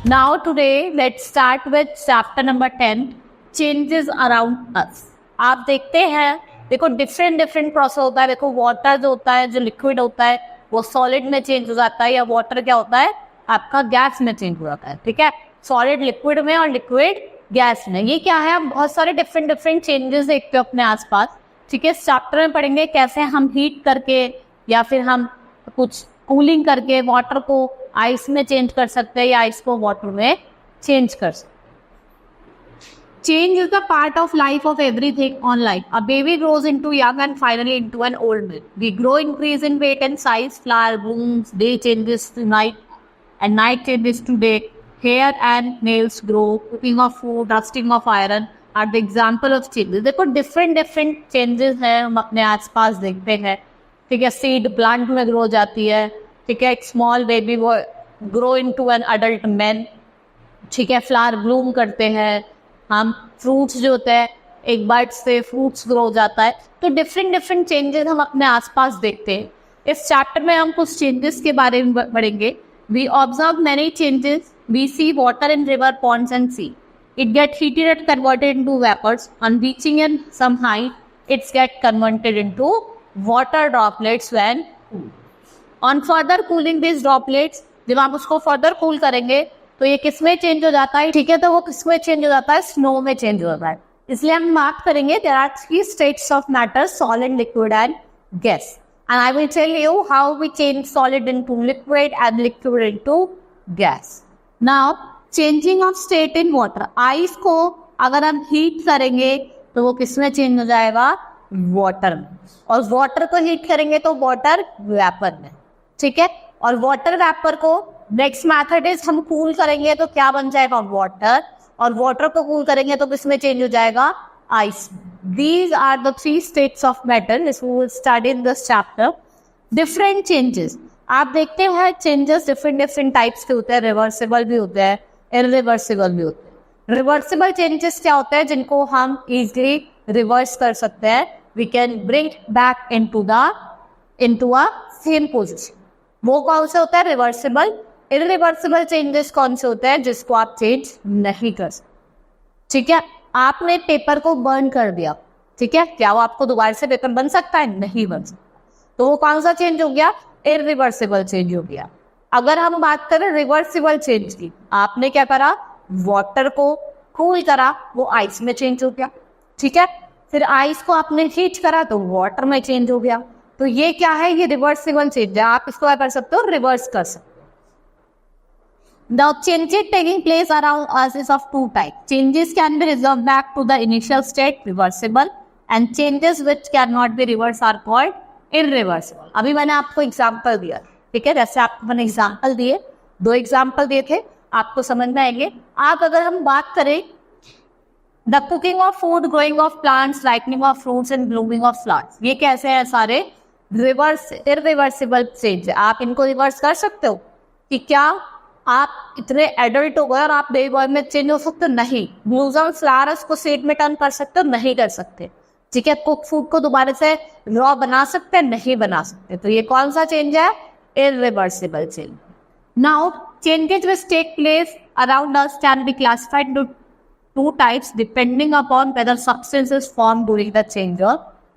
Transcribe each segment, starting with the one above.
Now today let's start with chapter number 10, changes around us. आप देखते हैं, देखो डिफरेंट प्रोसेस होता है. देखो वाटर जो होता है, जो लिक्विड होता है, वो सॉलिड में चेंज हो जाता है, या वाटर क्या होता है आपका गैस में चेंज हो जाता है. ठीक है, सॉलिड लिक्विड में और लिक्विड गैस में. ये क्या है, हम बहुत सारे डिफरेंट चेंजेस देखते हो अपने आसपास. ठीक है, इस चैप्टर में पढ़ेंगे कैसे हम हीट करके या फिर हम कुछ कूलिंग करके वाटर को आइस में चेंज कर सकते हैं या आइस को वाटर में चेंज कर सकते. Change is the part of life of everything on life. A baby grows into young and finally into an old man. We grow, increase in weight and size, flower blooms, day changes to night and night changes to day. Hair and nails grow, cooking of food, dusting of iron are the example of changes. देखो different changes हैं, हम अपने आसपास देखते हैं. ठीक है, seed plant में ग्रो जाती है. ठीक है, एक स्मॉल बेबी वो grow into an adult man. ठीक है, फ्लावर ब्लूम करते हैं. हम फ्रूट्स जो होते हैं, एक बर्ड से फ्रूट्स ग्रो हो जाता है. तो डिफरेंट चेंजेस हम अपने आसपास देखते हैं. इस चैप्टर में हम कुछ चेंजेस के बारे में पढ़ेंगे. We observe many changes. We see water in river, ponds and sea. It get heated and converted into vapours. On reaching in some height its get converted into water droplets when cooled. On further cooling this droplets, जब आप उसको further cool करेंगे तो ये किस में change हो जाता है. ठीक है, तो वो किस में चेंज हो जाता है, स्नो में चेंज हो जाता है. इसलिए हम बात करेंगे there are 3 states of matter, solid, liquid and gas. And I will tell you how we change solid into liquid and liquid into gas. Now changing of state in water. Ice को अगर हम heat करेंगे तो वो किस में change हो जाएगा, वाटर में. और वाटर को हीट करेंगे तो वाटर वेपर में. ठीक है, और वाटर वेपर को नेक्स्ट मैथड इज हम कूल करेंगे तो क्या बन जाएगा, वाटर. और वाटर को कूल करेंगे तो किसमें चेंज हो जाएगा, ice. These are the 3 states of matter. This we will study in this chapter. Different changes. आप देखते हैं चेंजेस डिफरेंट टाइप्स के होते हैं. रिवर्सिबल भी होते हैं, इरिवर्सिबल भी होते हैं. रिवर्सिबल चेंजेस क्या होते हैं, जिनको हम इजिली रिवर्स कर सकते हैं. We can bring back into a same position. वो कौन से होता है, रिवर्सिबल. इरिवर्सिबल चेंजेस कौन से होते हैं, जिसको आप चेंज नहीं कर सकते. ठीक है, आपने पेपर को बर्न कर दिया. ठीक है, क्या वो आपको दोबारा से पेपर बन सकता है, नहीं बन सकता. तो वो कौन सा चेंज हो गया, इरिवर्सिबल चेंज हो गया. अगर हम बात करें रिवर्सिबल चेंज की, आपने क्या करा, वाटर को कूल करा, वो आइस में चेंज हो गया. ठीक है, फिर आइस को आपने हीट करा तो वाटर में चेंज हो गया. तो ये क्या है, ये रिवर्सिबल चेंज है. आप इसको क्या कर सकते हो, रिवर्स कर सकते हो. The changes taking place around us is of 2 types. Changes can be resolved back to the initial state, reversible, and changes which cannot be reversed are called irreversible. अभी मैंने आपको एग्जाम्पल दिया. ठीक है, जैसे आपको मैंने एग्जाम्पल दिए, 2 एग्जाम्पल दिए थे, आपको समझ में आएंगे. आप अगर हम बात करें the cooking of food, growing of plants, ripening of fruits and blooming of flowers, ये कैसे हैं, सारे इरिवर्सिबल चेंज है. आप इनको रिवर्स कर सकते हो कि क्या आप इतने एडल्ट हो गए और आप बेबी बॉय में चेंज हो सकते हो, नहीं. ब्लूम्स फ्लावर्स को सीड में टर्न कर सकते हो, नहीं कर सकते. ठीक है, कुक फूड को दोबारा से रॉ बना सकते हैं, नहीं बना सकते. तो ये कौन सा चेंज है, irreversible change. Now changes which take place around us can be classified into 2 types depending upon whether substance is formed during the change or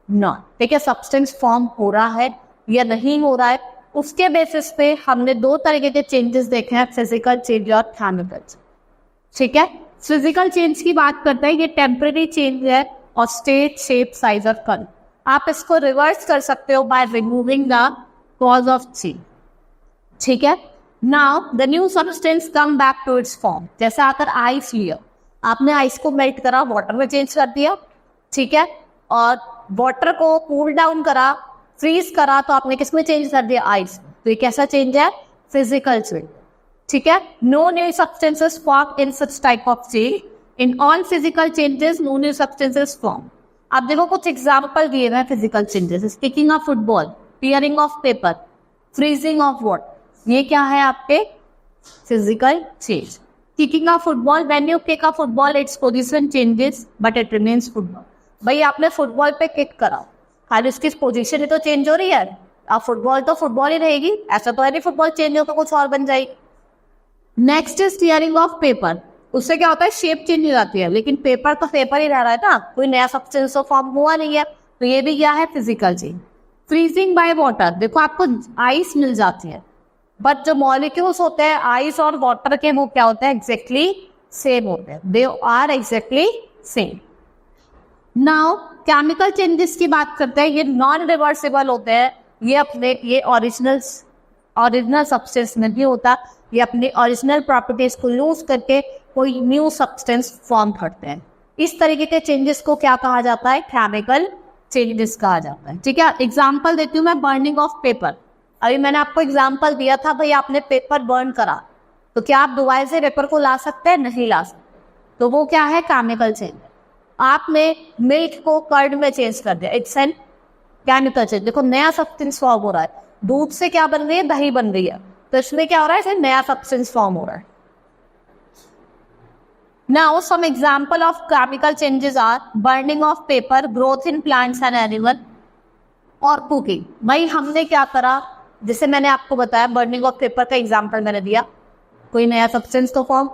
not. ठीक है, सब्सटेंस फॉर्म हो रहा है या नहीं हो रहा है, उसके बेसिस पे हमने 2 तरीके के चेंजेस देखे हैं, फिजिकल चेंज और केमिकल. ठीक है, फिजिकल चेंज की बात करते हैं, ये टेम्परेरी चेंज है और स्टेट, शेप, साइज और कलर. आप इसको रिवर्स कर सकते हो by removing the cause of change. ठीक है, now the new substance come back to its form. जैसे अगर आइस लिया, आपने आइस को मेल्ट करा, वाटर में चेंज कर दिया. ठीक है, और वाटर को कूल डाउन करा, फ्रीज करा, तो आपने किस में चेंज कर दिया, आइस. तो ये कैसा चेंज है, फिजिकल चेंज. ठीक है, no new substances form in such type of change. In all physical changes no new substances form. आप देखो कुछ एग्जाम्पल दिए हुए हैं physical changes. Sticking of football, tearing of paper, freezing of water, ये क्या है आपके physical change. Kicking a football, when you kick a football, its position changes, but it remains football. भाई आपने फुटबॉल पे किक करा, खाली उसकी पोजीशन ही तो चेंज हो रही है. अब फुटबॉल तो फुटबॉल ही रहेगी, ऐसा तो है नहीं फुटबॉल चेंज हो तो कुछ और बन जाएगी. Next is tearing of paper. उससे क्या होता है, शेप चेंज हो जाती है, लेकिन पेपर तो पेपर ही रह रहा है ना, कोई नया सब्सटेंस तो फॉर्म हुआ नहीं है, तो ये भी क्या है, physical change. Freezing by water, देखो आपको आइस मिल जाती है, बट जो मॉलिक्यूल्स होते हैं आइस और वाटर के, वो क्या होते हैं, एग्जैक्टली सेम होते हैं, they are exactly same. Now chemical changes की बात करते हैं, ये नॉन रिवर्सिबल होते हैं, ये ओरिजिनल सब्सटेंस में भी होता, ये अपनी ओरिजिनल प्रॉपर्टीज को लूज करके कोई न्यू सब्सटेंस फॉर्म करते हैं। इस तरीके के चेंजेस को क्या कहा जाता है, केमिकल चेंजेस कहा जाता है। ठीक है, एग्जांपल देती हूँ मैं, बर्निंग ऑफ पेपर। अभी मैंने आपको एग्जांपल दिया था, भाई आपने पेपर बर्न करा, तो क्या आप दोबारा से पेपर को ला सकते हैं, नहीं ला सकते, तो वो क्या है, केमिकल चेंज। आपने मिल्क को कर्ड में चेंज कर दिया, इट्स एन केमिकल चेंज। देखो नया सब्सटेंस फॉर्म हो रहा है, दूध से क्या बन रही है, दही बन रही है, तो इसमें क्या हो रहा है, इसमें नया सब्सटेंस फॉर्म हो रहा है। Now some example of chemical changes are burning of paper, growth in plants and animal और कुकिंग। भाई हमने क्या करा, जैसे मैंने आपको बताया बर्निंग ऑफ पेपर का एग्जांपल मैंने दिया, कोई नया सब्सटेंस तो फॉर्म,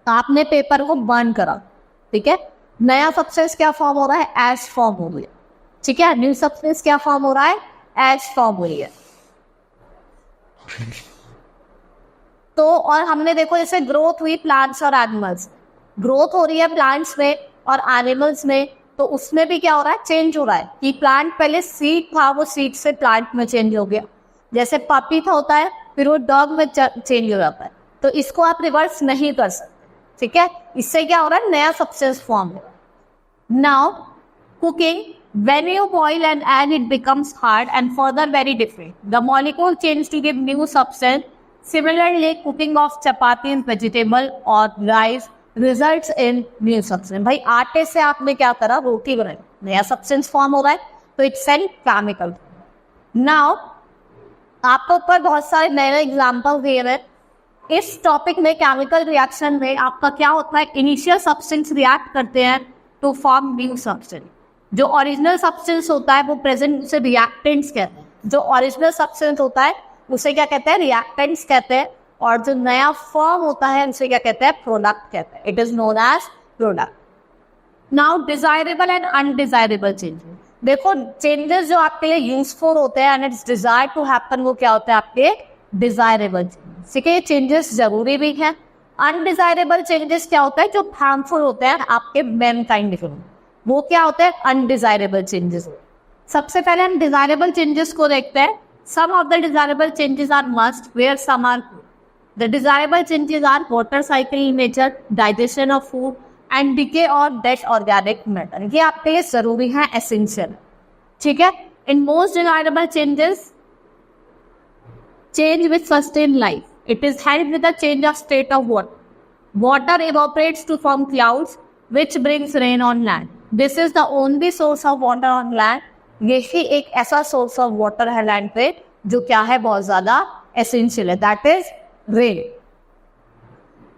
आपने पेपर को बर्न करा, ठीक है, नया सब्सटेंस क्या फॉर्म हो रहा है, ऐश फॉर्म हो रही है। ठीक है, न्यू सब्सटेंस क्या फॉर्म हो रहा है, ऐश फॉर्म हो रही है। तो और हमने देखो जैसे ग्रोथ हुई प्लांट्स और एनिमल्स, ग्रोथ हो रही है प्लांट्स में और एनिमल्स में, तो उसमें भी क्या हो रहा है, चेंज हो रहा है कि प्लांट पहले सीड था, वो सीड से प्लांट में चेंज हो गया, जैसे पपी था होता है, फिर वो डॉग में चेंज हो जाता है, तो इसको आप रिवर्स नहीं कर सकते। ठीक है, इससे क्या हो रहा है, नया सब्सटेंस फॉर्म हो रहा है। Now cooking, when you boil an egg it becomes hard and further very different, the molecule change to give new substance. Similarly cooking of chapati and vegetable or rice results in new substance। भाई आटे से आपने क्या करा, रोटी बनाई, नया substance form हो रहा है, तो इट्स एन केमिकल। नाउ आपके ऊपर बहुत सारे नए नए एग्जाम्पल दिए हैं। इस टॉपिक में केमिकल रिएक्शन में आपका क्या होता है, इनिशियल सब्सटेंस रिएक्ट करते हैं टू फॉर्म न्यू सब्सटेंस। जो ओरिजिनल सब्सटेंस होता है वो प्रेजेंट, उसे रिएक्टेंट्स कहते हैं। जो ओरिजिनल सब्सटेंस होता है उसे क्या कहते हैं, रिएक्टेंट्स कहते हैं, और जो नया फॉर्म होता है उसे क्या कहते हैं, प्रोडक्ट कहते हैं। It is known as product. Now desirable and undesirable changes, देखो चेंजेस जो आपके लिए यूजफुल होते हैं and its desire to happen, वो क्या होते हैं, आपके डिजायरेबल चेंजेस। ठीक है, ये चेंजेस जरूरी भी है। अनडिजायरेबल चेंजेस क्या होता है, जो हार्मफुल होते हैं आपके मैनकाइंड के लिए, वो क्या होते हैं, अनडिजायरेबल चेंजेस। सबसे पहले हम डिजायरेबल चेंजेस को देखते हैं। Some of the desirable changes are must, where some are good. The desirable changes are water cycle in nature, digestion of food, and decay or dead organic matter. ये आपके लिए जरूरी है, essential। ठीक है, in most desirable changes, change with sustain life. It is helped with the change of state of water. Water evaporates to form clouds, which brings rain on land. This is the only source of water on land. यही एक ऐसा source of water है land पे जो क्या है, बहुत ज्यादा एसेंशियल है, that is rain.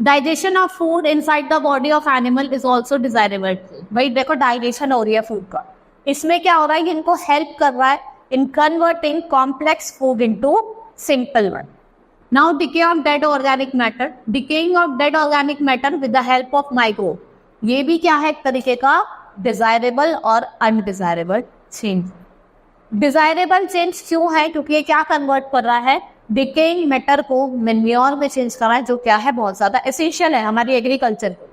Digestion of food inside the body of animal is also desirable. भाई देखो डाइजेशन हो रही है फूड का, इसमें क्या हो रहा है, इनको हेल्प कर रहा है in converting complex food into simple one. Now decay of dead organic matter, decaying of dead organic matter with the help of microbe, ये भी क्या है, एक तरीके का डिजायरेबल और अनडिजायरेबल चेंज। डिजायरेबल चेंज क्यों है, क्योंकि ये क्या कन्वर्ट कर रहा है, डिकेइंग मैटर को मैन्योर में चेंज कर रहा है, जो क्या है, बहुत ज्यादा एसेंशियल है हमारी एग्रीकल्चर को।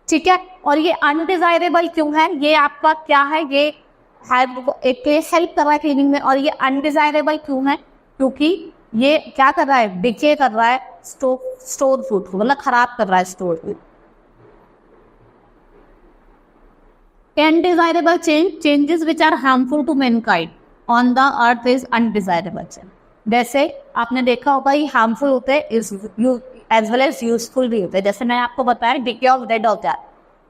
ठीक है, और ये अनडिजायरेबल क्यों है, ये आपका क्या है, ये एक हेल्प कर रहा है क्लीनिंग में, और ये अनडिजायरेबल क्यों है, क्योंकि ये क्या कर रहा है, डिके कर रहा है स्टोर फूड को, मतलब खराब कर रहा है store food. Undesirable changes which are harmful to mankind on the earth is undesirable change। जैसे आपने देखा होगा ये हार्मफुल होते हैं एज वेल एज यूजफुल भी होते हैं। जैसे मैं आपको बताया डिके ऑफ डेड होता है,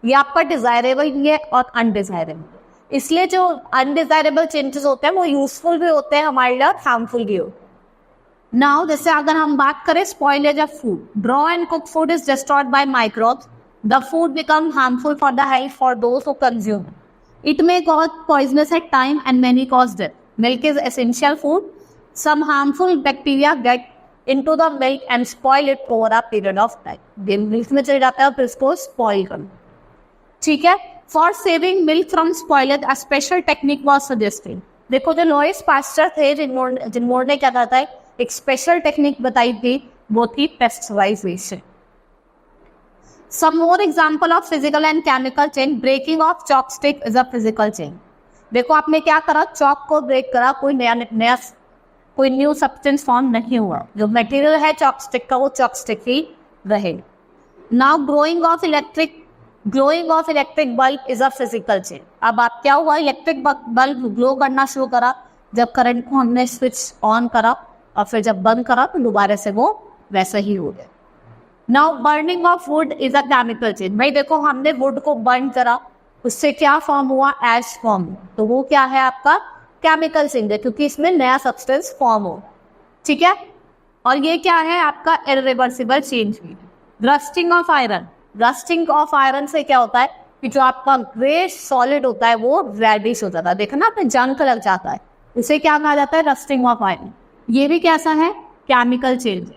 ये आपका डिजायरेबल भी है और अनडिजायरेबल। इसलिए जो अनडिजायरेबल चेंजेस होते हैं वो यूजफुल भी होते हैं हमारे लिए और हार्मफुल भी होते हैं। नाउ जैसे अगर हम बात करें spoilage of food, draw and cook food is destroyed by microbes, the food become harmful for the health for those who consume it. It may cause poisonous at time and many cause death. Milk is essential food. Some harmful bacteria get into the milk and spoil it over a period of time. Milk में चले जाता है और फिर इसको spoil करना, ठीक है। For saving milk from spoilage a special technique was suggested. देखो जो लॉइस पास्चर थे जिनमोर ने क्या कहा था, एक स्पेशल टेक्निक बताई थी, वो थी pasteurisation. Some more example of physical and chemical change, breaking of chopstick is a physical change. देखो आपने क्या करा, चॉक को ब्रेक करा, कोई न्यू सब्सटेंस फॉर्म नहीं हुआ, जो मटेरियल है चॉपस्टिक का वो चॉपस्टिक ही रहे। Now glowing of electric bulb is a physical change. अब आप क्या हुआ, इलेक्ट्रिक बल्ब ग्लो करना शुरू करा जब करंट को हमने स्विच ऑन करा, और फिर जब बंद करा तो दोबारा से वो वैसा ही हो गया। Now burning of would is a chemical change. भाई देखो हमने वुड को बर्न करा, उससे क्या फॉर्म हुआ, एश फॉर्म, तो वो क्या है आपका केमिकल चेंज है, क्योंकि इसमें नया सब्सटेंस फॉर्म हो, ठीक है। और ये क्या है आपका इरिवर्सिबल चेंज हुई। Rusting of iron, rusting of iron से क्या होता है कि जो आपका ग्रे सॉलिड होता है वो रेडिश हो जाता है, देखो ना आपने जंग लग जाता है, उसे क्या कहा जाता है, रस्टिंग ऑफ आयरन। ये भी कैसा है, chemical change.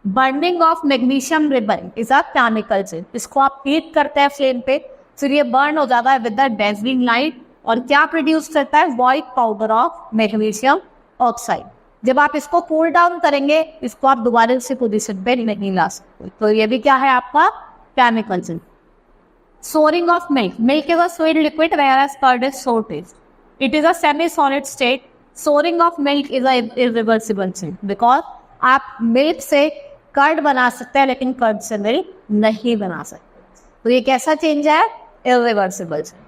Burning of magnesium ribbon is a chemical change. इसको आप हीट करते हैं फ्लेम पे, फिर ये बर्न हो जाता है विद द डेजलिंग लाइट, और क्या प्रोड्यूस करता है, white powder of magnesium oxide. जब आप इसको कूल डाउन करेंगे, इसको आप दोबारा से पोजीशन पे नहीं ला सकते, तो ये भी क्या है आपका chemical change. Souring of milk, milk is a sweet liquid whereas curd is sour taste. It is a semi-solid state. Soaring of milk is a irreversible change because आप मिल्क से कर्ड बना सकते हैं लेकिन कर्ड से milk नहीं बना सकते, तो ये कैसा चेंज है, irreversible change.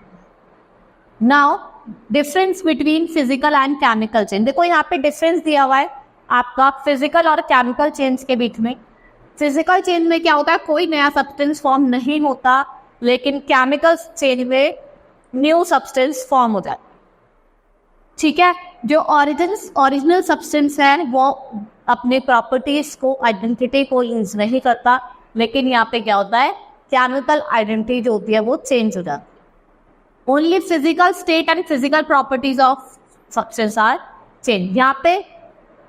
Now difference between physical and chemical change. देखो यहाँ पे डिफरेंस दिया हुआ है आपका फिजिकल और केमिकल चेंज के बीच में। फिजिकल चेंज में क्या होता है, कोई नया सब्सटेंस फॉर्म नहीं होता, लेकिन केमिकल चेंज में न्यू सब्सटेंस फॉर्म हो जाता है, ठीक है। जो ओरिजिनल सब्सटेंस है वो अपने प्रॉपर्टीज को, आइडेंटिटी को यूज नहीं करता, लेकिन यहाँ पे क्या होता है, केमिकल आइडेंटिटी जो होती है वो चेंज हो जाती है। Only physical state and physical properties of substance are change. यहाँ पे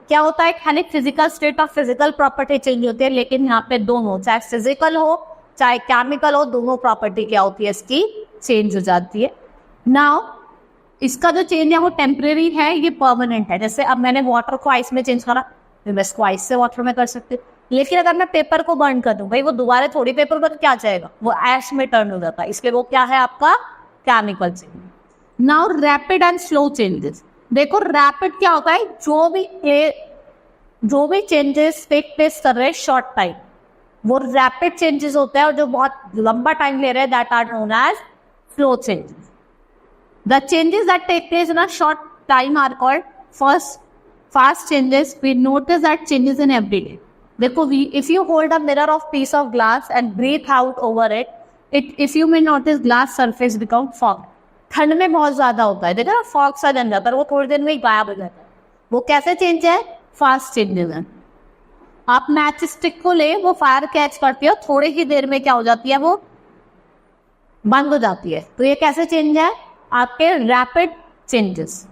क्या होता है, खाली फिजिकल स्टेट और फिजिकल प्रॉपर्टी चेंज होती है, लेकिन यहाँ पे दोनों, चाहे फिजिकल हो चाहे केमिकल हो, दोनों प्रॉपर्टी क्या होती है, इसकी चेंज हो जाती है। नाउ इसका जो चेंज है वो टेम्परेरी है, ये परमानेंट है। जैसे अब मैंने वाटर को आइस में चेंज करा, फिर मैं इसको आइस से वाटर में कर सकती हूँ, लेकिन अगर मैं पेपर को बर्न कर दूं, भाई वो दोबारा थोड़ी पेपर पर क्या जाएगा, वो ऐश में टर्न हो जाता है, इसलिए वो क्या है आपका chemical change. Now rapid and slow changes. देखो रैपिड क्या होता है, जो भी चेंजेस टेक प्लेस कर रहे हैं शॉर्ट टाइम, वो रैपिड चेंजेस होते हैं, और जो बहुत लंबा टाइम ले रहे हैं that are known as slow changes. The changes that take place in a short time are called fast changes. We notice that changes in every day. देखो if you hold a mirror of piece of glass and breathe out over it, if you may notice glass surface become fog. ठंड में बहुत ज्यादा होता है, देखो ना fog सा जम जाता है, वो थोड़ी देर में ही गायब हो जाता है, वो कैसे चेंज है, फास्ट चेंजेस है। आप मैच स्टिक को ले, वो फायर कैच करती है, थोड़ी ही देर में क्या हो जाती है, वो बंद हो जाती है, तो ये कैसे चेंज है, आपके rapid changes.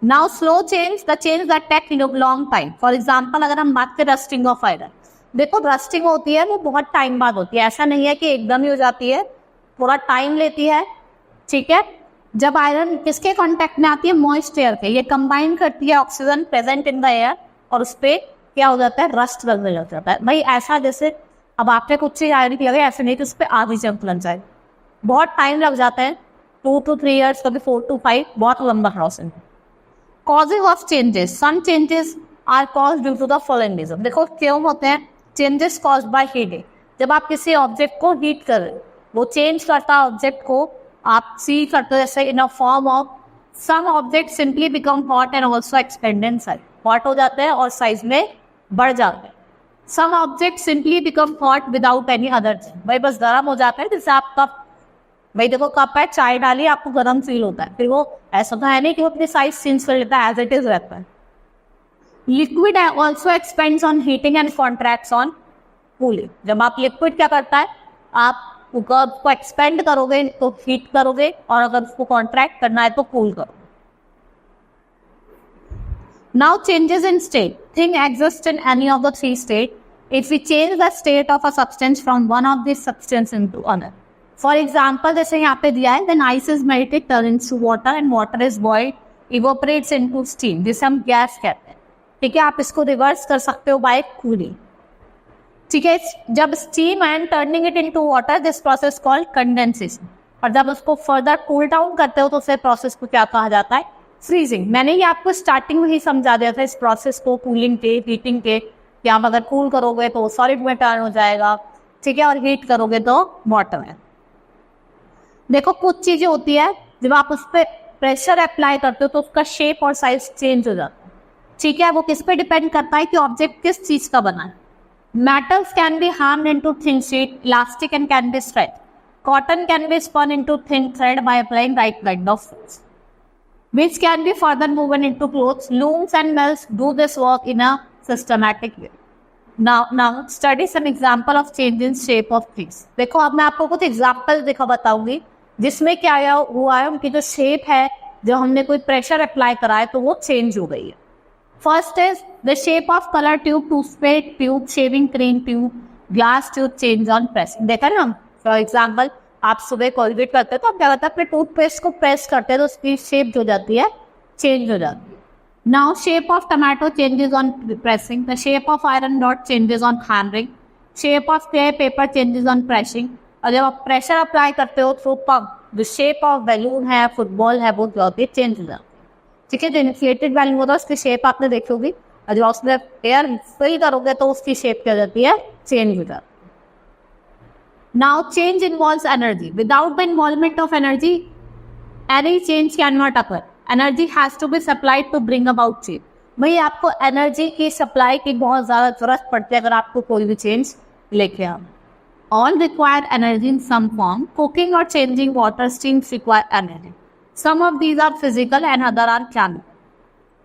Now slow change, the change that take long time. For example अगर हम बात करें रस्टिंग ऑफ आयरन, देखो रस्टिंग होती है वो बहुत टाइम बाद होती है, ऐसा नहीं है कि एकदम ही हो जाती है, थोड़ा टाइम लेती है, ठीक है। जब आयरन किसके कांटेक्ट में आती है, मॉइस्ट एयर के, ये कंबाइन करती है oxygen present in the air, और उस पर क्या हो जाता है, रस्ट लगने लग जाता है। भाई ऐसा जैसे अब आपने कुछ चीज आयरन की लगे, ऐसे नहीं कि उस पर आधी जंप लग जाए, बहुत टाइम लग जाता है, 2 to 3 years, कभी 4 to 5, बहुत लंबा प्रोसेस है। Causes of changes, some changes are caused due to the following reason। देखो क्यों होते हैं changes caused by heating। जब आप किसी ऑब्जेक्ट को हीट कर रहे हो, वो चेंज करता है ऑब्जेक्ट को, आप सी करते हो जैसे in a form of some object simply become hot and also expand in size, hot हो जाते हैं और साइज में बढ़ जाते हैं। Some object simply become hot without any other चीज, भाई बस गर्म हो जाता है, जैसे आपका भाई देखो कप है, चाय डाली आपको गर्म फील होता है, फिर वो ऐसा तो है नहीं कि वो अपनी साइज चेंज कर लेता है, एज इट इज रहता है। Liquid also expends on heating and contracts on cooling. जब आप लिक्विड क्या करता है, आप उसको एक्सपेंड करोगे तो हीट करोगे, और अगर उसको कॉन्ट्रैक्ट करना है तो कूल करोगे। Now changes in state, thing exists in any of the three states if we change the state of a substance from one of these substance into another. For example, जैसे यहाँ पे दिया है, then ice is melted, turns to water and water is boiled, evaporates into steam, जिसे हम gas कहते हैं. ठीक है, आप इसको रिवर्स कर सकते हो बाय कूलिंग. ठीक है, जब steam and turning it into water, this process called condensation. और जब उसको फर्दर कूल डाउन करते हो तो उस प्रोसेस को क्या कहा जाता है? फ्रीजिंग. मैंने ये आपको स्टार्टिंग में ही समझा दिया था इस प्रोसेस को, कूलिंग के, हीटिंग के, कि आप अगर कूल करोगे तो सॉलिड में टर्न हो जाएगा. ठीक है, और हीट करोगे तो वाटर में. देखो कुछ चीजें होती है जब आप उस पर प्रेशर अप्लाई करते हो तो उसका शेप और साइज चेंज हो जाता है. ठीक है, वो किस पे डिपेंड करता है कि ऑब्जेक्ट किस चीज का बना है. Metals can be harmed into thin sheet, elastic and can be stretch. Cotton can be spun into thin thread by applying right kind of force, which can be further woven into clothes. Looms and mills do this work in a systematic way. Now study some example of change in shape of things. देखो अब मैं आपको कुछ example बताऊंगी जिसमें क्या हुआ है, उनकी जो शेप है, जो हमने कोई प्रेशर अप्लाई करा है तो वो चेंज हो गई है. First is the shape of colour tube, toothpaste tube, shaving cream tube, glass tube change on pressing. देखा ना, फॉर एग्जाम्पल आप सुबह कोलगेट करते हैं तो आप क्या करते हैं, अपने टूथपेस्ट को प्रेस करते हैं तो उसकी शेप जो जाती है चेंज हो जाती है. Now shape of tomato changes on pressing, the shape of iron rod changes on hammering, shape of clay paper changes on pressing. और जब आप प्रेशर अप्लाई करते हो तो पंप, जो शेप ऑफ बैलून है, फुटबॉल है, वो क्या होती है, चेंज हो जाती है. ठीक है, जो इन्फ्लेटेड बैलून होता है उसकी शेप आपने देखी होगी, और जब उसमें एयर फिल करोगे तो उसकी शेप क्या जाती है, चेंज हो जाती है. Now change involves energy. Without the involvement of energy, any change cannot occur. Energy has to be supplied to bring about change. भाई आपको एनर्जी की सप्लाई की बहुत ज़्यादा जरूरत पड़ती है अगर आपको कोई भी चेंज लेके आओ. All require energy in some form. Cooking or changing water streams require energy. Some of these are physical and other are chemical.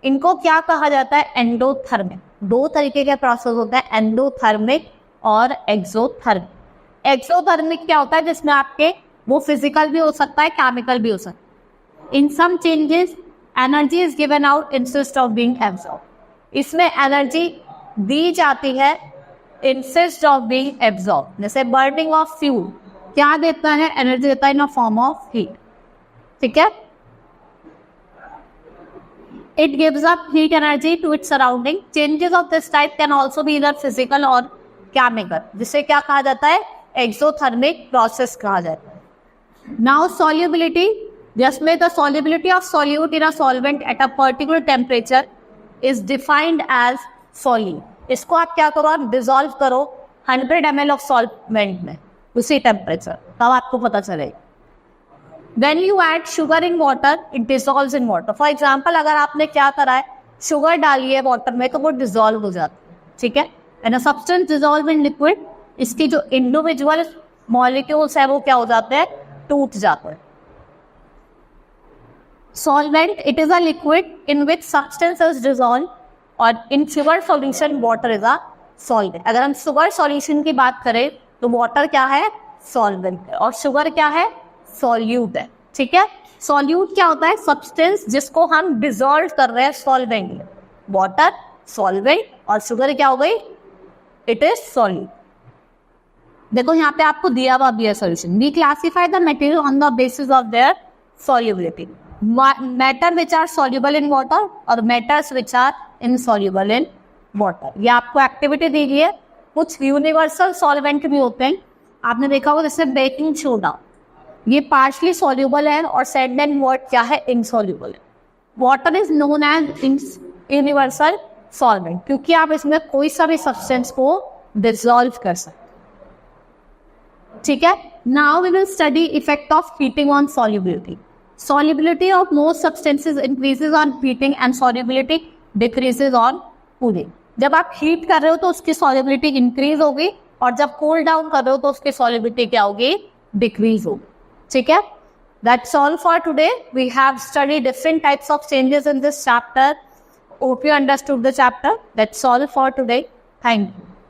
इनको क्या कहा जाता है, एंडोथर्मिक. दो तरीके के प्रोसेस होता है, एंडोथर्मिक और एक्सोथर्मिक. एक्सोथर्मिक क्या होता है, जिसमें आपके वो फिजिकल भी हो सकता है, केमिकल भी हो सकता है. In some changes energy is given out instead of being absorb. इसमें एनर्जी दी जाती है इंस्टेड ऑफ बीइंग एब्सॉर्ब. जैसे बर्निंग ऑफ फ्यूल क्या देता है, एनर्जी देता है in a form of heat. ठीक है, it gives up heat energy to its surrounding. Changes of this type can also be either physical और केमिकल, जिसे क्या कहा जाता है, एक्सोथर्मिक प्रोसेस कहा जाता है. नाउ सॉल्युबिलिटी, जिसमें the solubility of solute in a solvent at a particular temperature is defined as solute. इसको आप क्या करो, आप डिसॉल्व करो 100 ml ऑफ सॉल्वेंट में उसी टेम्परेचर, तब आपको पता चलेगा. When you add sugar in water, it dissolves in water. For example, अगर आपने क्या करा है, शुगर डाली है वाटर में तो वो डिसॉल्व हो जाता है. ठीक है, and a substance dissolve in liquid, इसकी जो इंडिविजुअल मॉलिक्यूल्स है वो क्या हो जाते हैं, टूट जाते हैं. Solvent, it is a liquid in which substance is dissolve, और in sugar solution water is a solvent. अगर हम शुगर सॉल्यूशन की बात करें तो वाटर क्या है, सॉल्वेंट है, और शुगर क्या है, सॉल्यूट है. ठीक है, सॉल्यूट क्या होता है, सब्सटेंस जिसको हम डिसॉल्व कर रहे हैं सॉल्वेंट में. वाटर सॉल्वेंट और शुगर क्या हो गई, इट इज सॉल्यूट. देखो यहाँ पे आपको दिया हुआ भी है solution. We classify the material on the basis of their solubility. Matter which are soluble in water और matters which are insoluble in water. ये आपको एक्टिविटी दी गई है. कुछ यूनिवर्सल सॉल्वेंट भी होते हैं, आपने देखा होगा, जैसे बेकिंग सोडा, ये पार्शली सॉल्युबल है और सैंड एंड वाटर क्या है, इनसॉल्युबल है. Water is known as universal solvent क्योंकि आप इसमें कोई सा भी सब्सटेंस को डिसॉल्व कर सकते. ठीक है, now we will study effect of heating on solubility. Solubility of most substances increases on heating and solubility decreases on cooling. जब आप हीट कर रहे हो तो उसकी सॉल्युबिलिटी इंक्रीज होगी, और जब कूल डाउन कर रहे हो तो उसकी सॉल्युबिलिटी क्या होगी, डिक्रीज होगी. ठीक है, that's all for today. We have studied different types of changes in this chapter. Hope you understood the chapter. That's all for today. Thank you.